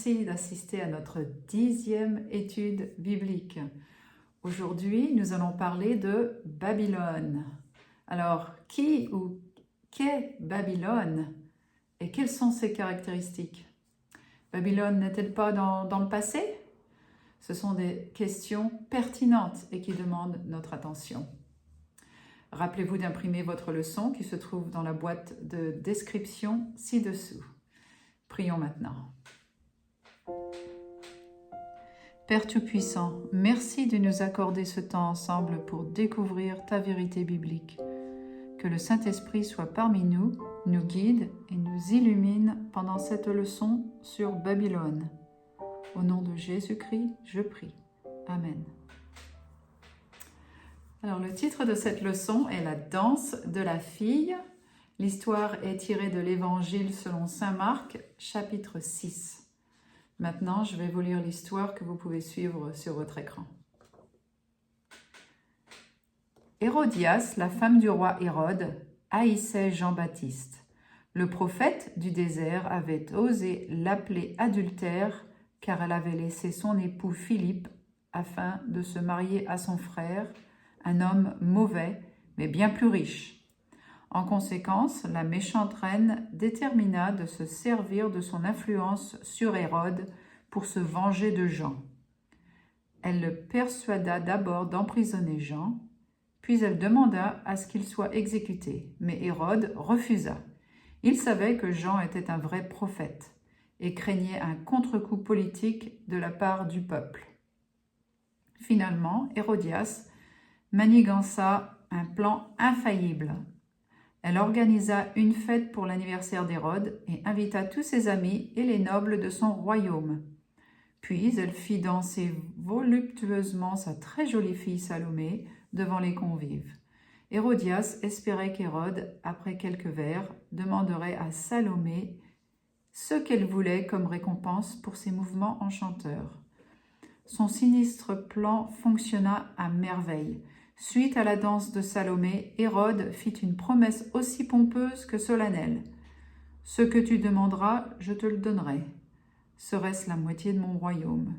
merci d'assister à notre 10e étude biblique. Aujourd'hui, nous allons parler de Babylone. Alors, qui ou qu'est Babylone et quelles sont ses caractéristiques? Babylone n'est-elle pas dans le passé? Ce sont des questions pertinentes et qui demandent notre attention. Rappelez-vous d'imprimer votre leçon qui se trouve dans la boîte de description ci-dessous. Prions maintenant. Père Tout-Puissant, merci de nous accorder ce temps ensemble pour découvrir ta vérité biblique. Que le Saint-Esprit soit parmi nous, nous guide et nous illumine pendant cette leçon sur Babylone. Au nom de Jésus-Christ, je prie. Amen. Alors, le titre de cette leçon est La danse de la fille. L'histoire est tirée de l'Évangile selon saint Marc, chapitre 6. Maintenant, je vais vous lire l'histoire que vous pouvez suivre sur votre écran. Hérodias, la femme du roi Hérode, haïssait Jean-Baptiste. Le prophète du désert avait osé l'appeler adultère car elle avait laissé son époux Philippe afin de se marier à son frère, un homme mauvais, mais bien plus riche. En conséquence, la méchante reine détermina de se servir de son influence sur Hérode pour se venger de Jean. Elle le persuada d'abord d'emprisonner Jean, puis elle demanda à ce qu'il soit exécuté, mais Hérode refusa. Il savait que Jean était un vrai prophète et craignait un contre-coup politique de la part du peuple. Finalement, Hérodias manigança un plan infaillible. Elle organisa une fête pour l'anniversaire d'Hérode et invita tous ses amis et les nobles de son royaume. Puis elle fit danser voluptueusement sa très jolie fille Salomé devant les convives. Hérodias espérait qu'Hérode, après quelques vers, demanderait à Salomé ce qu'elle voulait comme récompense pour ses mouvements enchanteurs. Son sinistre plan fonctionna à merveille. Suite à la danse de Salomé, Hérode fit une promesse aussi pompeuse que solennelle. « Ce que tu demanderas, je te le donnerai. Serait-ce la moitié de mon royaume ?»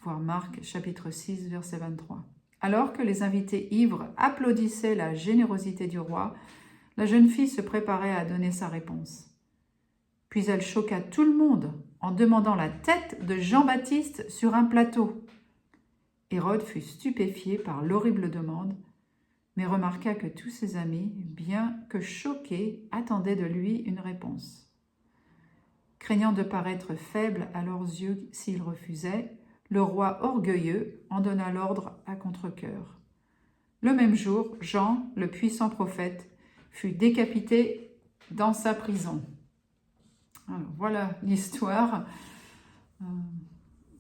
Voir Marc, chapitre 6, verset 23. Alors que les invités ivres applaudissaient la générosité du roi, la jeune fille se préparait à donner sa réponse. Puis elle choqua tout le monde en demandant la tête de Jean-Baptiste sur un plateau. Hérode fut stupéfié par l'horrible demande, mais remarqua que tous ses amis, bien que choqués, attendaient de lui une réponse. Craignant de paraître faible à leurs yeux s'il refusait, le roi orgueilleux en donna l'ordre à contre-cœur. Le même jour, Jean, le puissant prophète, fut décapité dans sa prison. Alors, voilà l'histoire.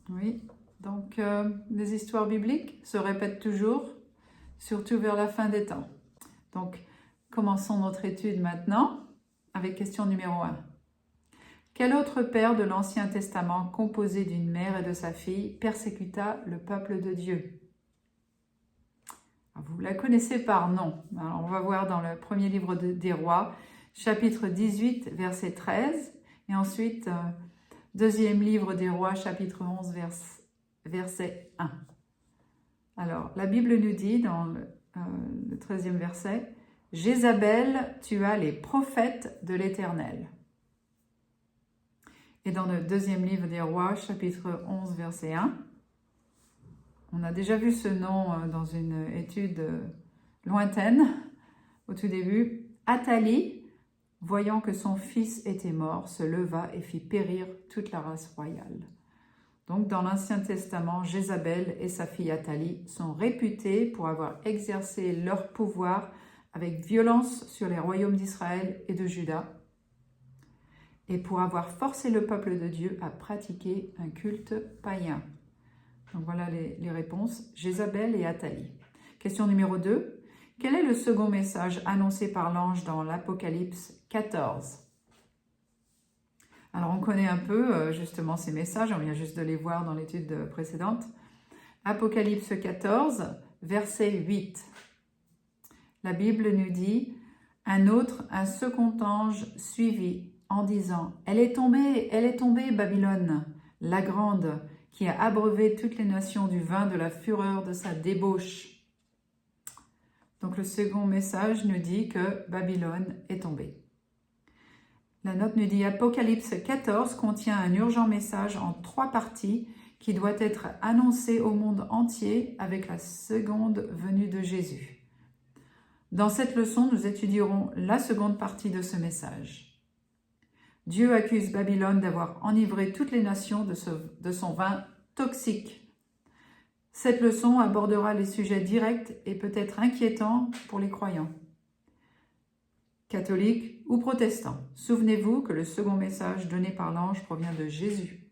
Oui. Donc, les histoires bibliques se répètent toujours, surtout vers la fin des temps. Donc, commençons notre étude maintenant avec question numéro 1. Quel autre père de l'Ancien Testament, composé d'une mère et de sa fille, persécuta le peuple de Dieu? Alors, vous la connaissez par nom. Alors, on va voir dans le premier livre des Rois, chapitre 18, verset 13, et ensuite, deuxième livre des Rois, chapitre 11, verset 1. Alors, la Bible nous dit dans le 13e verset, « Jézabel tua les prophètes de l'Éternel ». Et dans le deuxième livre des Rois, chapitre 11, verset 1, on a déjà vu ce nom dans une étude lointaine, au tout début. Athalie, voyant que son fils était mort, se leva et fit périr toute la race royale. Donc, dans l'Ancien Testament, Jézabel et sa fille Athalie sont réputées pour avoir exercé leur pouvoir avec violence sur les royaumes d'Israël et de Juda et pour avoir forcé le peuple de Dieu à pratiquer un culte païen. Donc, voilà les réponses. Jézabel et Athalie. Question numéro 2. Quel est le second message annoncé par l'ange dans l'Apocalypse 14 ? Alors, on connaît un peu justement ces messages, on vient juste de les voir dans l'étude précédente. Apocalypse 14, verset 8. La Bible nous dit « Un second ange suivit en disant « Elle est tombée, Babylone, la grande, qui a abreuvé toutes les nations du vin de la fureur de sa débauche. Donc le second message nous dit que Babylone est tombée. La note nous dit Apocalypse 14 contient un urgent message en 3 parties qui doit être annoncé au monde entier avec la seconde venue de Jésus. Dans cette leçon, nous étudierons la seconde partie de ce message. Dieu accuse Babylone d'avoir enivré toutes les nations de son vin toxique. Cette leçon abordera les sujets directs et peut-être inquiétants pour les croyants, catholiques ou protestants. Souvenez-vous que le second message donné par l'ange provient de Jésus,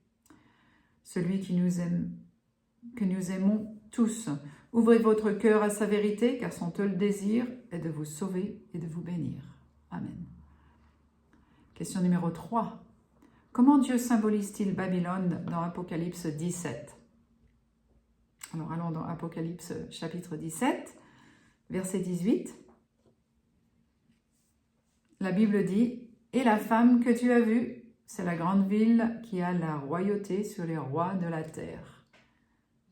celui que nous aimons tous. Ouvrez votre cœur à sa vérité, car son seul désir est de vous sauver et de vous bénir. Amen. Question numéro 3. Comment Dieu symbolise-t-il Babylone dans Apocalypse 17? Alors allons dans Apocalypse chapitre 17, verset 18. La Bible dit « Et la femme que tu as vue, c'est la grande ville qui a la royauté sur les rois de la terre. »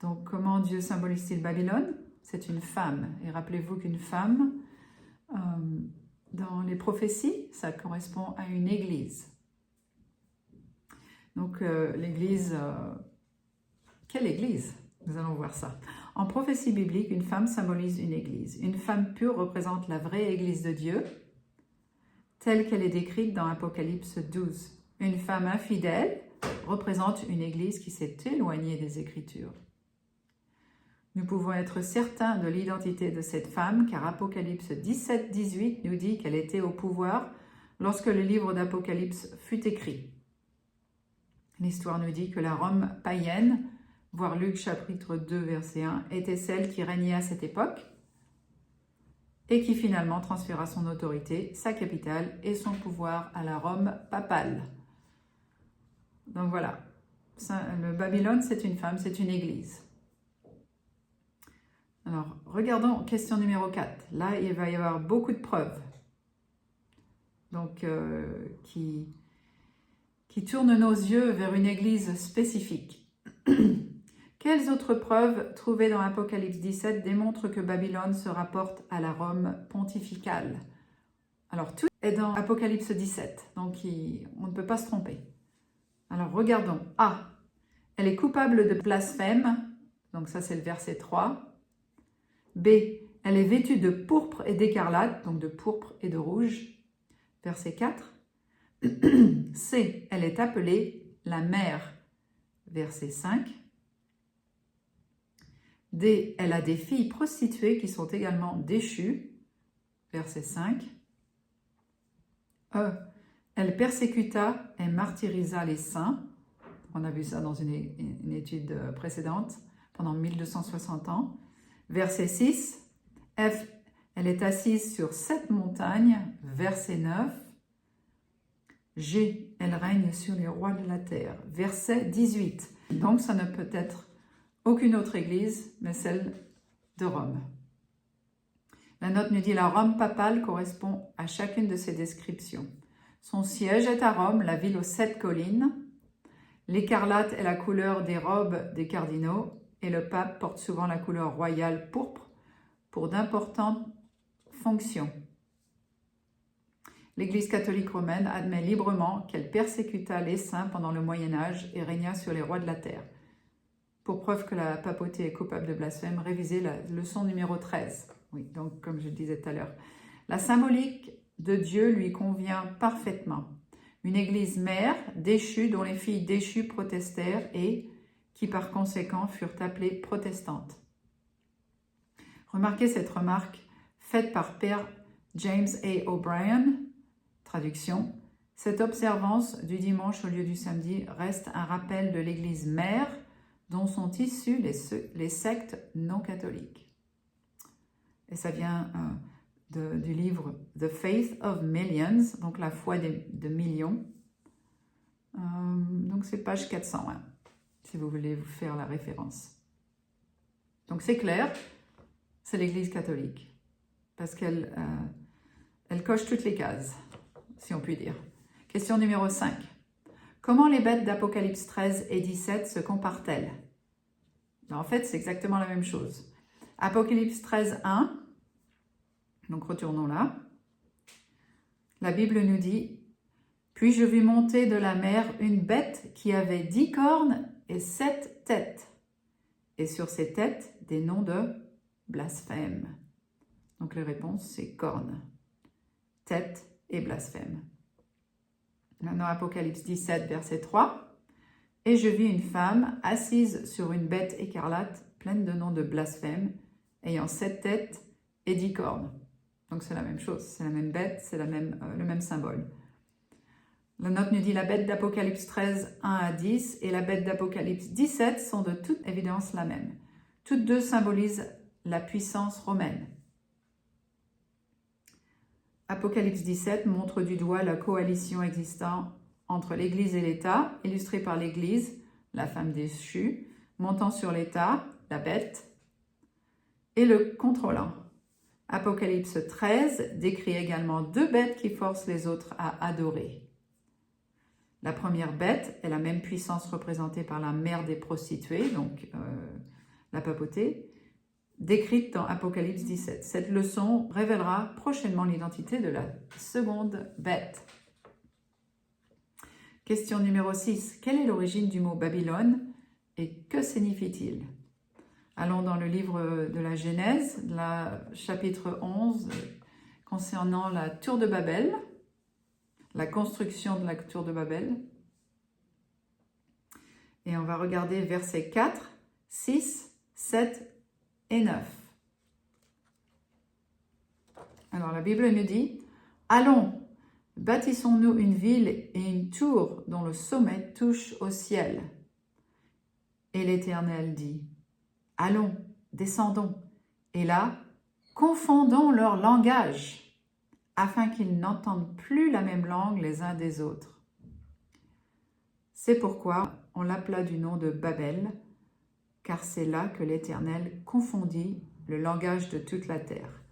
Donc, comment Dieu symbolise-t-il Babylone? C'est une femme. Et rappelez-vous qu'une femme, dans les prophéties, ça correspond à une église. Donc, l'église... quelle église? Nous allons voir ça. En prophétie biblique, une femme symbolise une église. Une femme pure représente la vraie église de Dieu, telle qu'elle est décrite dans Apocalypse 12. Une femme infidèle représente une église qui s'est éloignée des Écritures. Nous pouvons être certains de l'identité de cette femme, car Apocalypse 17-18 nous dit qu'elle était au pouvoir lorsque le livre d'Apocalypse fut écrit. L'histoire nous dit que la Rome païenne, voir Luc chapitre 2 verset 1, était celle qui régnait à cette époque et qui finalement transféra son autorité, sa capitale et son pouvoir à la Rome papale. Donc voilà, le Babylone c'est une femme, c'est une église. Alors, regardons question numéro 4. Là, il va y avoir beaucoup de preuves donc, qui tournent nos yeux vers une église spécifique. Quelles autres preuves trouvées dans Apocalypse 17 démontrent que Babylone se rapporte à la Rome pontificale? Alors, tout est dans Apocalypse 17, donc on ne peut pas se tromper. Alors, regardons. A. Elle est coupable de blasphème, donc ça c'est le verset 3. B. Elle est vêtue de pourpre et d'écarlate, donc de pourpre et de rouge. Verset 4. C. Elle est appelée la mère. Verset 5. D. Elle a des filles prostituées qui sont également déchues. Verset 5. E. Elle persécuta et martyrisa les saints. On a vu ça dans une étude précédente, pendant 1260 ans. Verset 6, F, elle est assise sur 7 montagnes. Verset 9, G, elle règne sur les rois de la terre. Verset 18, donc ça ne peut être aucune autre église, mais celle de Rome. La note nous dit la Rome papale correspond à chacune de ces descriptions. Son siège est à Rome, la ville aux 7 collines. L'écarlate est la couleur des robes des cardinaux. Et le pape porte souvent la couleur royale pourpre pour d'importantes fonctions. L'Église catholique romaine admet librement qu'elle persécuta les saints pendant le Moyen-Âge et régna sur les rois de la terre. Pour preuve que la papauté est coupable de blasphème, révisez la leçon numéro 13. Oui, donc comme je le disais tout à l'heure. La symbolique de Dieu lui convient parfaitement. Une église mère déchue dont les filles déchues protestèrent et qui par conséquent furent appelées protestantes. Remarquez cette remarque faite par Père James A. O'Brien, traduction. Cette observance du dimanche au lieu du samedi reste un rappel de l'Église mère dont sont issues les sectes non catholiques. Et ça vient du livre The Faith of Millions, donc la foi de millions. Donc c'est page 401. Si vous voulez vous faire la référence. Donc c'est clair, c'est l'Église catholique, parce qu'elle coche toutes les cases, si on peut dire. Question numéro 5. Comment les bêtes d'Apocalypse 13 et 17 se comparent-elles? En fait, c'est exactement la même chose. Apocalypse 13, 1, donc retournons là. La Bible nous dit « Puis je vis monter de la mer une bête qui avait 10 cornes et 7 têtes, et sur ces têtes des noms de blasphème. » Donc les réponses, c'est cornes, tête et blasphème. Maintenant, Apocalypse 17, verset 3. « Et je vis une femme assise sur une bête écarlate, pleine de noms de blasphème, ayant 7 têtes et 10 cornes. » Donc c'est la même chose, c'est la même bête, c'est le même symbole. La note nous dit la bête d'Apocalypse 13, 1 à 10 et la bête d'Apocalypse 17 sont de toute évidence la même. Toutes deux symbolisent la puissance romaine. Apocalypse 17 montre du doigt la coalition existant entre l'Église et l'État, illustrée par l'Église, la femme déchue, montant sur l'État, la bête, et le contrôlant. Apocalypse 13 décrit également deux bêtes qui forcent les autres à adorer. La première bête est la même puissance représentée par la mère des prostituées, donc la papauté, décrite dans Apocalypse 17. Cette leçon révélera prochainement l'identité de la seconde bête. Question numéro 6. Quelle est l'origine du mot Babylone et que signifie-t-il? Allons dans le livre de la Genèse, chapitre 11, concernant la tour de Babel, la construction de la tour de Babel. Et on va regarder versets 4, 6, 7 et 9. Alors la Bible nous dit « Allons, bâtissons-nous une ville et une tour dont le sommet touche au ciel. » Et l'Éternel dit « Allons, descendons, et là, confondons leur langage, afin qu'ils n'entendent plus la même langue les uns des autres. » C'est pourquoi on l'appela du nom de Babel, car c'est là que l'Éternel confondit le langage de toute la terre.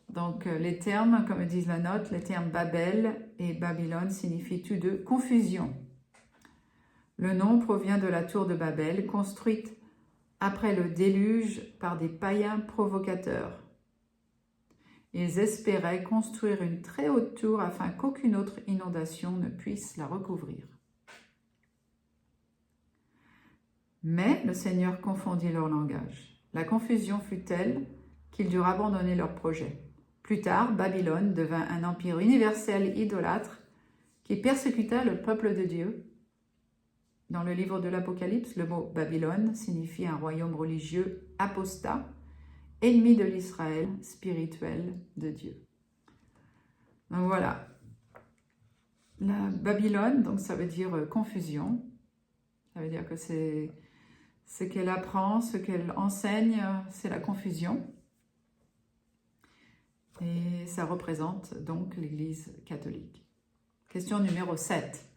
Donc les termes, comme disent la note, les termes Babel et Babylone signifient tous deux confusion. Le nom provient de la tour de Babel, construite après le déluge par des païens provocateurs. Ils espéraient construire une très haute tour afin qu'aucune autre inondation ne puisse la recouvrir. Mais le Seigneur confondit leur langage. La confusion fut telle qu'ils durent abandonner leur projet. Plus tard, Babylone devint un empire universel idolâtre qui persécuta le peuple de Dieu. Dans le livre de l'Apocalypse, le mot Babylone signifie un royaume religieux apostat, ennemi de l'Israël spirituel de Dieu. Donc voilà. La Babylone, donc ça veut dire confusion. Ça veut dire que c'est ce qu'elle apprend, ce qu'elle enseigne, c'est la confusion. Et ça représente donc l'Église catholique. Question numéro 7.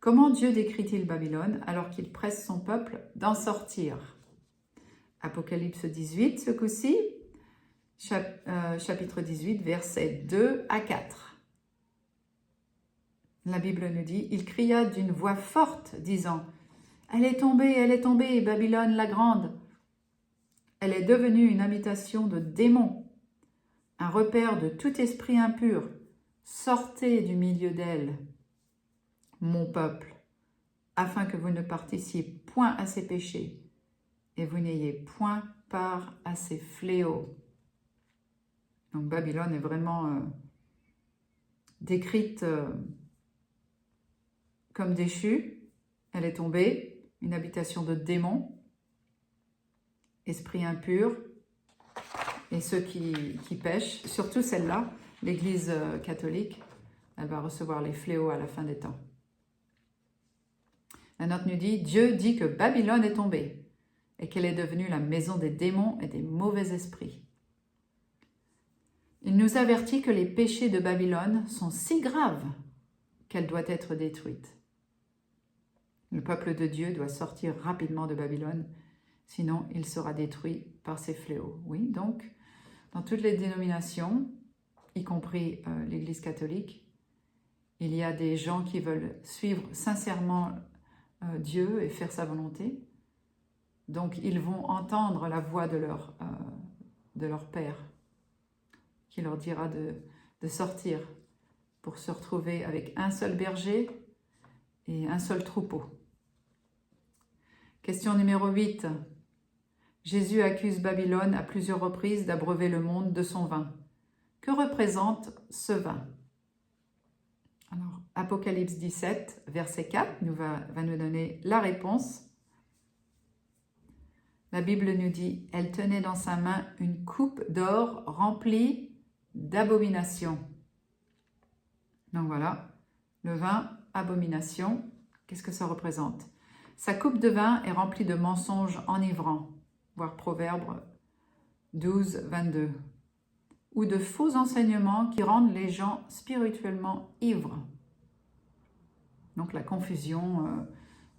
Comment Dieu décrit-il Babylone alors qu'il presse son peuple d'en sortir? Apocalypse 18, ce coup-ci, chapitre 18, versets 2 à 4. La Bible nous dit « Il cria d'une voix forte, disant « Elle est tombée, Babylone la grande. Elle est devenue une habitation de démons, un repère de tout esprit impur. Sortez du milieu d'elle, mon peuple, afin que vous ne participiez point à ses péchés, et vous n'ayez point part à ses fléaux. » Donc Babylone est vraiment décrite comme déchue. Elle est tombée, une habitation de démons, esprit impur, et ceux qui pêchent, surtout celle-là, l'Église catholique, elle va recevoir les fléaux à la fin des temps. La note nous dit « Dieu dit que Babylone est tombée et qu'elle est devenue la maison des démons et des mauvais esprits. » Il nous avertit que les péchés de Babylone sont si graves qu'elle doit être détruite. Le peuple de Dieu doit sortir rapidement de Babylone, sinon il sera détruit par ses fléaux. Oui, donc, dans toutes les dénominations, y compris l'Église catholique, Il y a des gens qui veulent suivre sincèrement Dieu et faire sa volonté. Donc, ils vont entendre la voix de leur Père, qui leur dira de sortir pour se retrouver avec un seul berger et un seul troupeau. Question numéro 8. Jésus accuse Babylone à plusieurs reprises d'abreuver le monde de son vin. Que représente ce vin? Alors, Apocalypse 17, verset 4, va nous donner la réponse. La Bible nous dit « Elle tenait dans sa main une coupe d'or remplie d'abominations. » Donc voilà, le vin, abomination, qu'est-ce que ça représente? Sa coupe de vin est remplie de mensonges enivrants, voir Proverbe 12, 22, ou de faux enseignements qui rendent les gens spirituellement ivres. Donc la confusion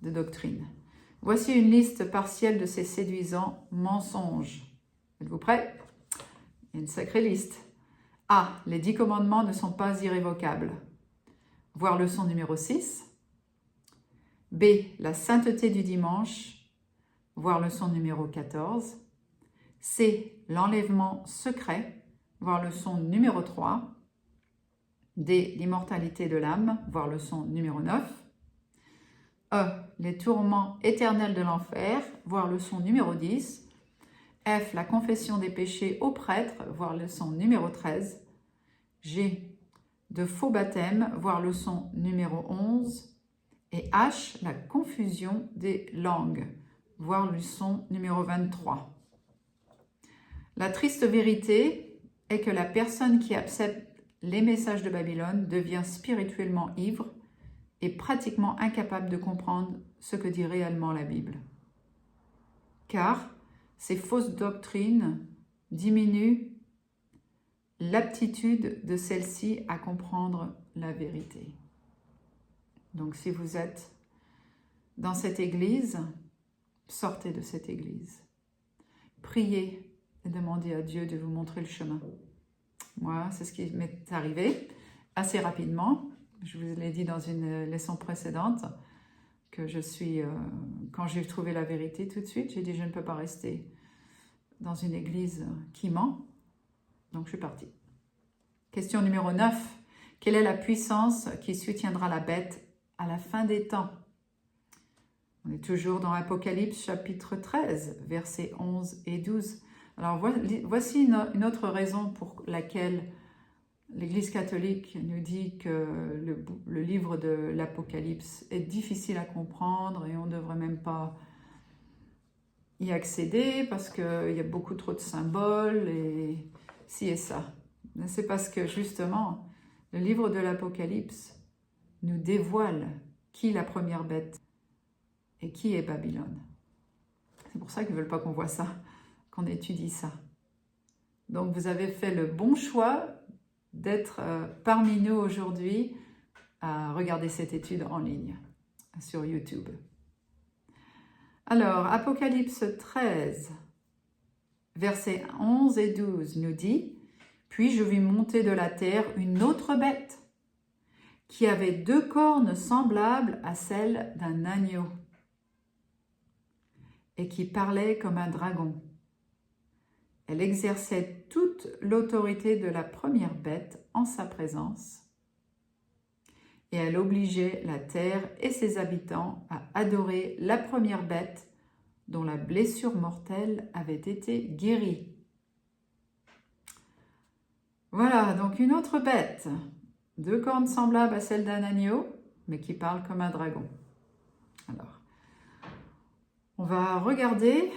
de doctrine. Voici une liste partielle de ces séduisants mensonges. Êtes-vous prêts? Il y a une sacrée liste. A. Les 10 commandements ne sont pas irrévocables. Voir leçon numéro 6. B. La sainteté du dimanche. Voir leçon numéro 14. C. L'enlèvement secret. Voir leçon numéro 3. D. L'immortalité de l'âme. Voir leçon numéro 9. E. Les tourments éternels de l'enfer. Voir leçon numéro 10. F. La confession des péchés aux prêtres. Voir leçon numéro 13. G. De faux baptêmes. Voir leçon numéro 11. Et H. La confusion des langues. Voir leçon numéro 23. La triste vérité est que la personne qui accepte les messages de Babylone devient spirituellement ivre et pratiquement incapable de comprendre ce que dit réellement la Bible. Car ces fausses doctrines diminuent l'aptitude de celle-ci à comprendre la vérité. Donc si vous êtes dans cette église, sortez de cette église. Priez et demandez à Dieu de vous montrer le chemin. Moi, c'est ce qui m'est arrivé assez rapidement. Je vous l'ai dit dans une leçon précédente, que quand j'ai trouvé la vérité tout de suite, j'ai dit je ne peux pas rester dans une église qui ment. Donc je suis partie. Question numéro 9. Quelle est la puissance qui soutiendra la bête à la fin des temps? On est toujours dans Apocalypse chapitre 13, versets 11 et 12. Alors voici une autre raison pour laquelle l'Église catholique nous dit que le livre de l'Apocalypse est difficile à comprendre et on ne devrait même pas y accéder parce qu'il y a beaucoup trop de symboles et ci et ça. C'est parce que justement, le livre de l'Apocalypse nous dévoile qui est la première bête et qui est Babylone. C'est pour ça qu'ils ne veulent pas qu'on voit ça, qu'on étudie ça. Donc vous avez fait le bon choix d'être parmi nous aujourd'hui à regarder cette étude en ligne sur YouTube. Alors, Apocalypse 13, versets 11 et 12 nous dit « Puis je vis monter de la terre une autre bête qui avait 2 cornes semblables à celles d'un agneau et qui parlait comme un dragon. Elle exerçait toute l'autorité de la première bête en sa présence et elle obligeait la terre et ses habitants à adorer la première bête dont la blessure mortelle avait été guérie. » Voilà, donc une autre bête, 2 cornes semblables à celles d'un agneau, mais qui parle comme un dragon. Alors, on va regarder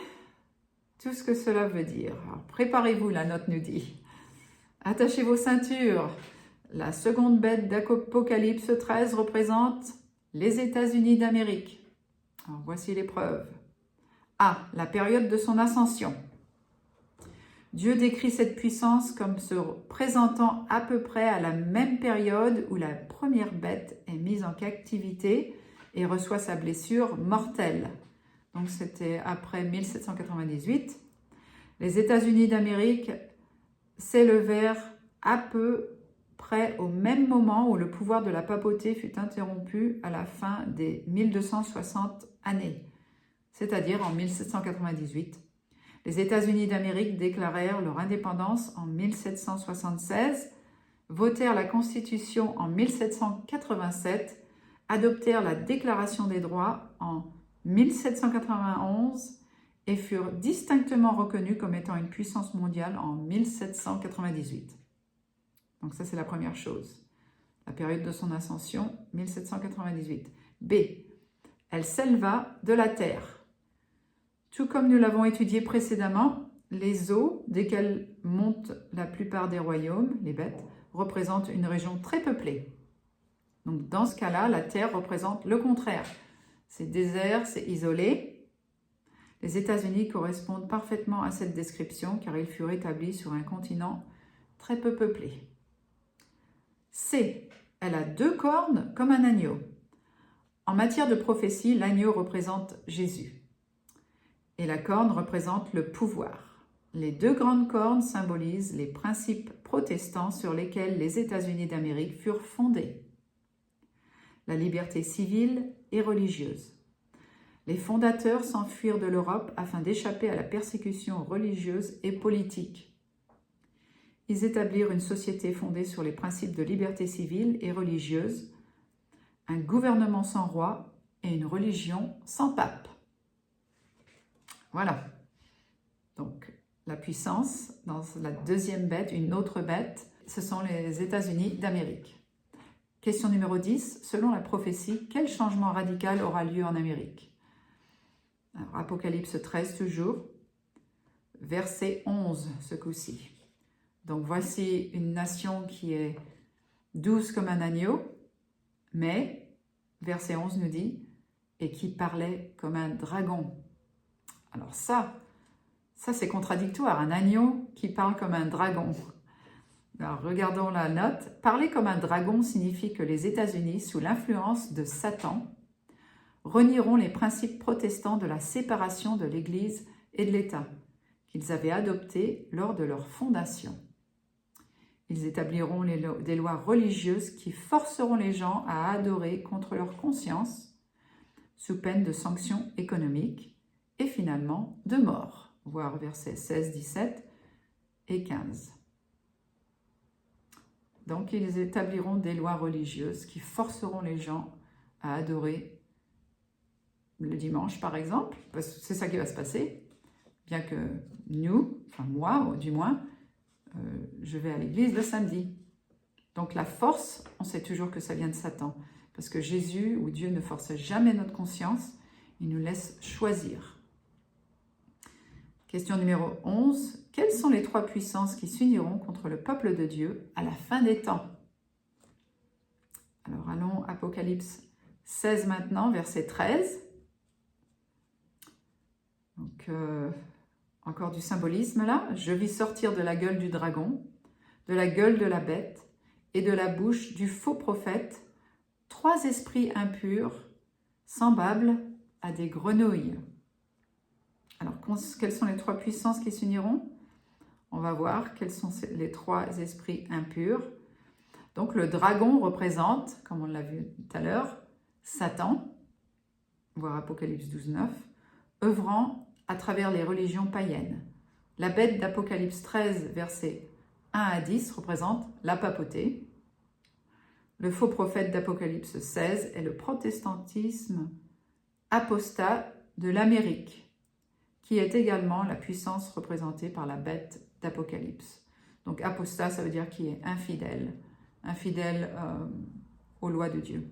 tout ce que cela veut dire. Alors, préparez-vous, la note nous dit. Attachez vos ceintures. La seconde bête d'Apocalypse 13 représente les États-Unis d'Amérique. Alors, voici les preuves. A. La période de son ascension. Dieu décrit cette puissance comme se présentant à peu près à la même période où la première bête est mise en captivité et reçoit sa blessure mortelle. Donc c'était après 1798. Les États-Unis d'Amérique s'élevèrent à peu près au même moment où le pouvoir de la papauté fut interrompu à la fin des 1260 années, c'est-à-dire en 1798. Les États-Unis d'Amérique déclarèrent leur indépendance en 1776, votèrent la Constitution en 1787, adoptèrent la Déclaration des droits en 1791 et furent distinctement reconnus comme étant une puissance mondiale en 1798. Donc ça, c'est la première chose. La période de son ascension, 1798. B. Elle s'éleva de la terre. Tout comme nous l'avons étudié précédemment, les eaux, desquelles montent la plupart des royaumes, les bêtes, représentent une région très peuplée. Donc dans ce cas-là, la terre représente le contraire. C'est désert, c'est isolé. Les États-Unis correspondent parfaitement à cette description car ils furent établis sur un continent très peu peuplé. C. Elle a 2 cornes comme un agneau. En matière de prophétie, l'agneau représente Jésus et la corne représente le pouvoir. Les 2 grandes cornes symbolisent les principes protestants sur lesquels les États-Unis d'Amérique furent fondés. La liberté civile et religieuse. Les fondateurs s'enfuirent de l'Europe afin d'échapper à la persécution religieuse et politique. Ils établirent une société fondée sur les principes de liberté civile et religieuse, un gouvernement sans roi et une religion sans pape. Voilà. Donc, la puissance, dans la deuxième bête, une autre bête, ce sont les États-Unis d'Amérique. Question numéro 10. Selon la prophétie, quel changement radical aura lieu en Amérique? Alors, Apocalypse 13 toujours, verset 11 ce coup-ci. Donc voici une nation qui est douce comme un agneau, mais, verset 11 nous dit, et qui parlait comme un dragon. Alors ça c'est contradictoire, un agneau qui parle comme un dragon. Alors regardons la note. Parler comme un dragon signifie que les États-Unis, sous l'influence de Satan, renieront les principes protestants de la séparation de l'Église et de l'État, qu'ils avaient adoptés lors de leur fondation. Ils établiront des lois religieuses qui forceront les gens à adorer contre leur conscience, sous peine de sanctions économiques et finalement de mort, voir versets 16, 17 et 15. Donc, ils établiront des lois religieuses qui forceront les gens à adorer le dimanche, par exemple, parce que c'est ça qui va se passer, bien que nous, enfin moi du moins, je vais à l'église le samedi. Donc la force, on sait toujours que ça vient de Satan, parce que Jésus ou Dieu ne force jamais notre conscience, il nous laisse choisir. Question numéro 11. Quelles sont les 3 puissances qui s'uniront contre le peuple de Dieu à la fin des temps? Alors allons Apocalypse 16 maintenant, verset 13. Donc encore du symbolisme là. Je vis sortir de la gueule du dragon, de la gueule de la bête et de la bouche du faux prophète 3 esprits impurs, semblables à des grenouilles. Alors, quelles sont les 3 puissances qui s'uniront? On va voir quels sont les 3 esprits impurs. Donc, le dragon représente, comme on l'a vu tout à l'heure, Satan, voir Apocalypse 12, 9, œuvrant à travers les religions païennes. La bête d'Apocalypse 13, versets 1 à 10, représente la papauté. Le faux prophète d'Apocalypse 16 est le protestantisme apostat de l'Amérique, qui est également la puissance représentée par la bête d'Apocalypse. Donc apostat, ça veut dire qui est infidèle, infidèle aux lois de Dieu.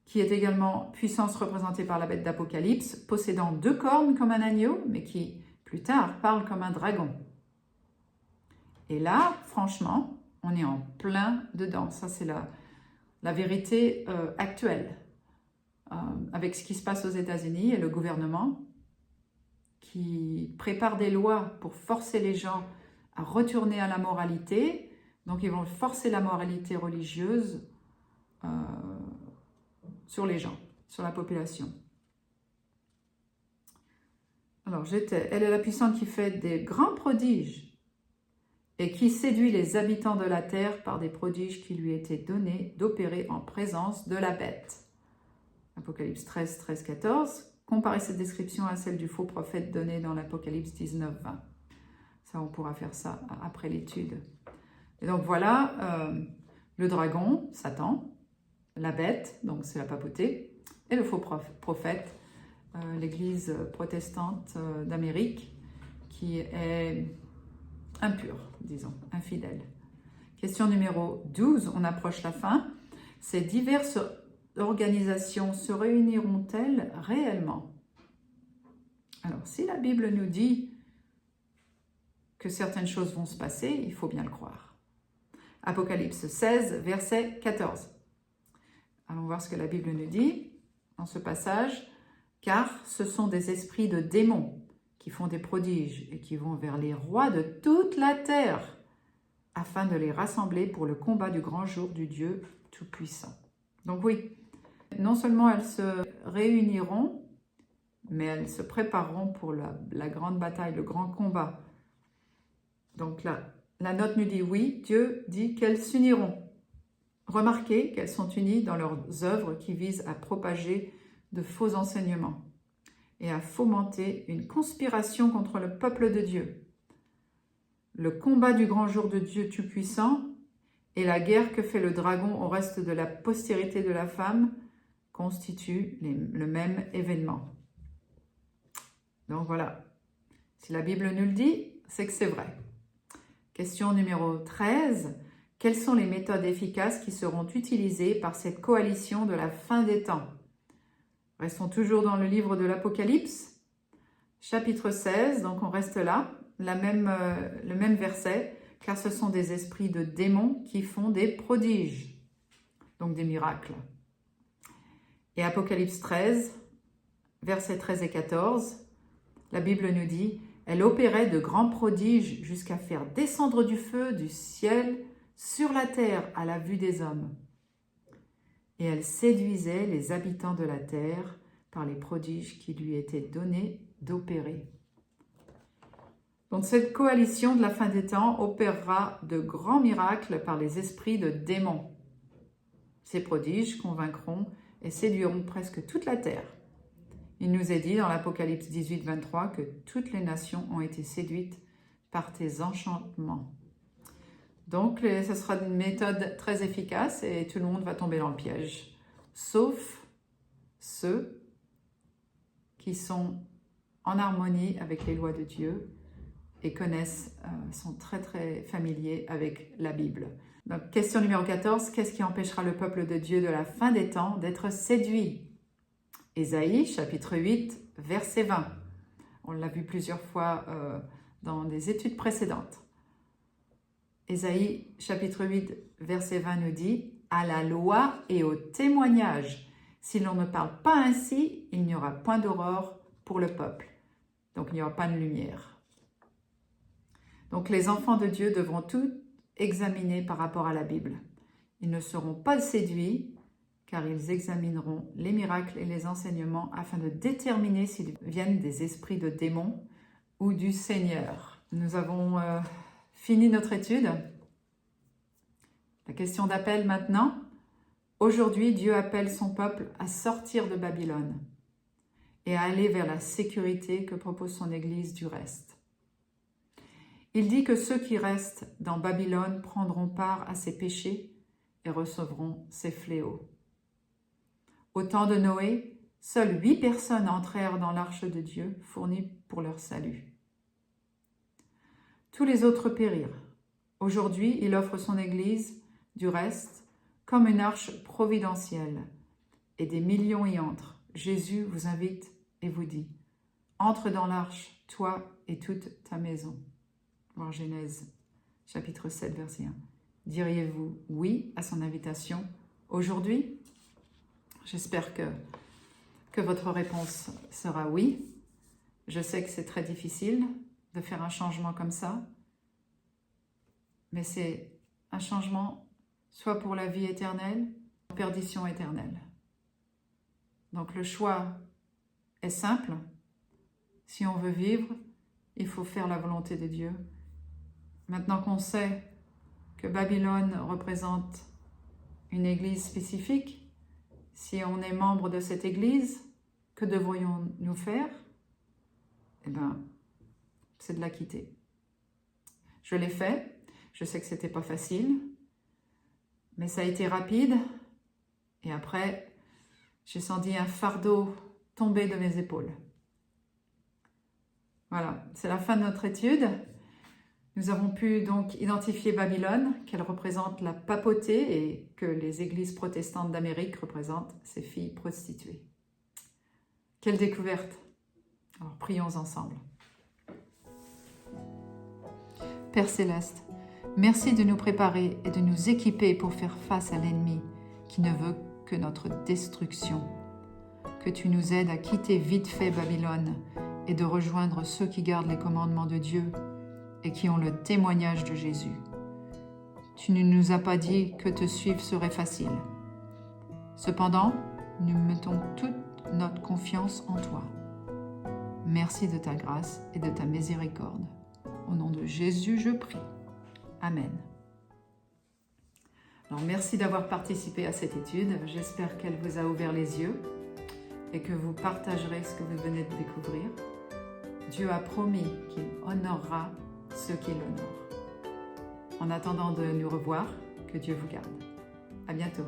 Qui est également puissance représentée par la bête d'Apocalypse, possédant 2 cornes comme un agneau, mais qui, plus tard, parle comme un dragon. Et là, franchement, on est en plein dedans. Ça, c'est la vérité actuelle. Avec ce qui se passe aux États-Unis et le gouvernement qui prépare des lois pour forcer les gens à retourner à la moralité. Donc, ils vont forcer la moralité religieuse sur les gens, sur la population. Alors, elle est la puissante qui fait des grands prodiges et qui séduit les habitants de la terre par des prodiges qui lui étaient donnés d'opérer en présence de la bête. Apocalypse 13, 13, 14. Comparez cette description à celle du faux prophète donné dans l'Apocalypse 19, 20. Ça, on pourra faire ça après l'étude. Et donc voilà, le dragon, Satan, la bête, donc c'est la papauté, et le faux prophète, l'église protestante d'Amérique, qui est impure, disons, infidèle. Question numéro 12, on approche la fin. Ces diverses organisations se réuniront-elles réellement? Alors, si la Bible nous dit que certaines choses vont se passer, il faut bien le croire. Apocalypse 16, verset 14. Allons voir ce que la Bible nous dit dans ce passage. « Car ce sont des esprits de démons qui font des prodiges et qui vont vers les rois de toute la terre, afin de les rassembler pour le combat du grand jour du Dieu Tout-Puissant. » Donc oui, non seulement elles se réuniront, mais elles se prépareront pour la grande bataille, le grand combat. Donc là, la note nous dit oui, Dieu dit qu'elles s'uniront. Remarquez qu'elles sont unies dans leurs œuvres qui visent à propager de faux enseignements et à fomenter une conspiration contre le peuple de Dieu. Le combat du grand jour de Dieu Tout-Puissant et la guerre que fait le dragon au reste de la postérité de la femme constituent le même événement. Donc voilà, si la Bible nous le dit, c'est que c'est vrai. Question numéro 13. Quelles sont les méthodes efficaces qui seront utilisées par cette coalition de la fin des temps? Restons toujours dans le livre de l'Apocalypse, chapitre 16, donc on reste là, le même verset, car ce sont des esprits de démons qui font des prodiges, donc des miracles. Et Apocalypse 13, versets 13 et 14, la Bible nous dit « Elle opérait de grands prodiges jusqu'à faire descendre du feu du ciel sur la terre à la vue des hommes. Et elle séduisait les habitants de la terre par les prodiges qui lui étaient donnés d'opérer. » Donc cette coalition de la fin des temps opérera de grands miracles par les esprits de démons. Ces prodiges convaincront et séduiront presque toute la terre. Il nous est dit dans l'Apocalypse 18, 23 que toutes les nations ont été séduites par tes enchantements. Donc, ce sera une méthode très efficace et tout le monde va tomber dans le piège. Sauf ceux qui sont en harmonie avec les lois de Dieu et sont très très familiers avec la Bible. Donc, question numéro 14, qu'est-ce qui empêchera le peuple de Dieu de la fin des temps d'être séduit? Ésaïe, chapitre 8, verset 20. On l'a vu plusieurs fois dans des études précédentes. Ésaïe, chapitre 8, verset 20 nous dit « À la loi et au témoignage, si l'on ne parle pas ainsi, il n'y aura point d'aurore pour le peuple. » Donc, il n'y aura pas de lumière. Donc, les enfants de Dieu devront tout examiner par rapport à la Bible. Ils ne seront pas séduits, car ils examineront les miracles et les enseignements afin de déterminer s'ils viennent des esprits de démons ou du Seigneur. Nous avons fini notre étude. La question d'appel maintenant. Aujourd'hui, Dieu appelle son peuple à sortir de Babylone et à aller vers la sécurité que propose son Église du reste. Il dit que ceux qui restent dans Babylone prendront part à ses péchés et recevront ses fléaux. Au temps de Noé, seules 8 personnes entrèrent dans l'arche de Dieu, fournie pour leur salut. Tous les autres périrent. Aujourd'hui, il offre son Église, du reste, comme une arche providentielle, et des millions y entrent. Jésus vous invite et vous dit « Entre dans l'arche, toi et toute ta maison. » Voir Genèse, chapitre 7, verset 1. Diriez-vous oui à son invitation aujourd'hui? J'espère que votre réponse sera oui. Je sais que c'est très difficile de faire un changement comme ça, mais c'est un changement soit pour la vie éternelle, ou perdition éternelle. Donc le choix est simple. Si on veut vivre, il faut faire la volonté de Dieu. Maintenant qu'on sait que Babylone représente une église spécifique, si on est membre de cette église, que devrions-nous faire? Eh bien, c'est de la quitter. Je l'ai fait, je sais que c'était pas facile, mais ça a été rapide, et après, j'ai senti un fardeau tomber de mes épaules. Voilà, c'est la fin de notre étude. Nous avons pu donc identifier Babylone, qu'elle représente la papauté et que les églises protestantes d'Amérique représentent ces filles prostituées. Quelle découverte! Alors prions ensemble. Père Céleste, merci de nous préparer et de nous équiper pour faire face à l'ennemi qui ne veut que notre destruction. Que tu nous aides à quitter vite fait Babylone et de rejoindre ceux qui gardent les commandements de Dieu et qui ont le témoignage de Jésus. Tu ne nous as pas dit que te suivre serait facile. Cependant, nous mettons toute notre confiance en toi. Merci de ta grâce et de ta miséricorde. Au nom de Jésus, je prie. Amen. Alors, merci d'avoir participé à cette étude. J'espère qu'elle vous a ouvert les yeux et que vous partagerez ce que vous venez de découvrir. Dieu a promis qu'il honorera ceux qui l'honorent. En attendant de nous revoir, que Dieu vous garde. À bientôt.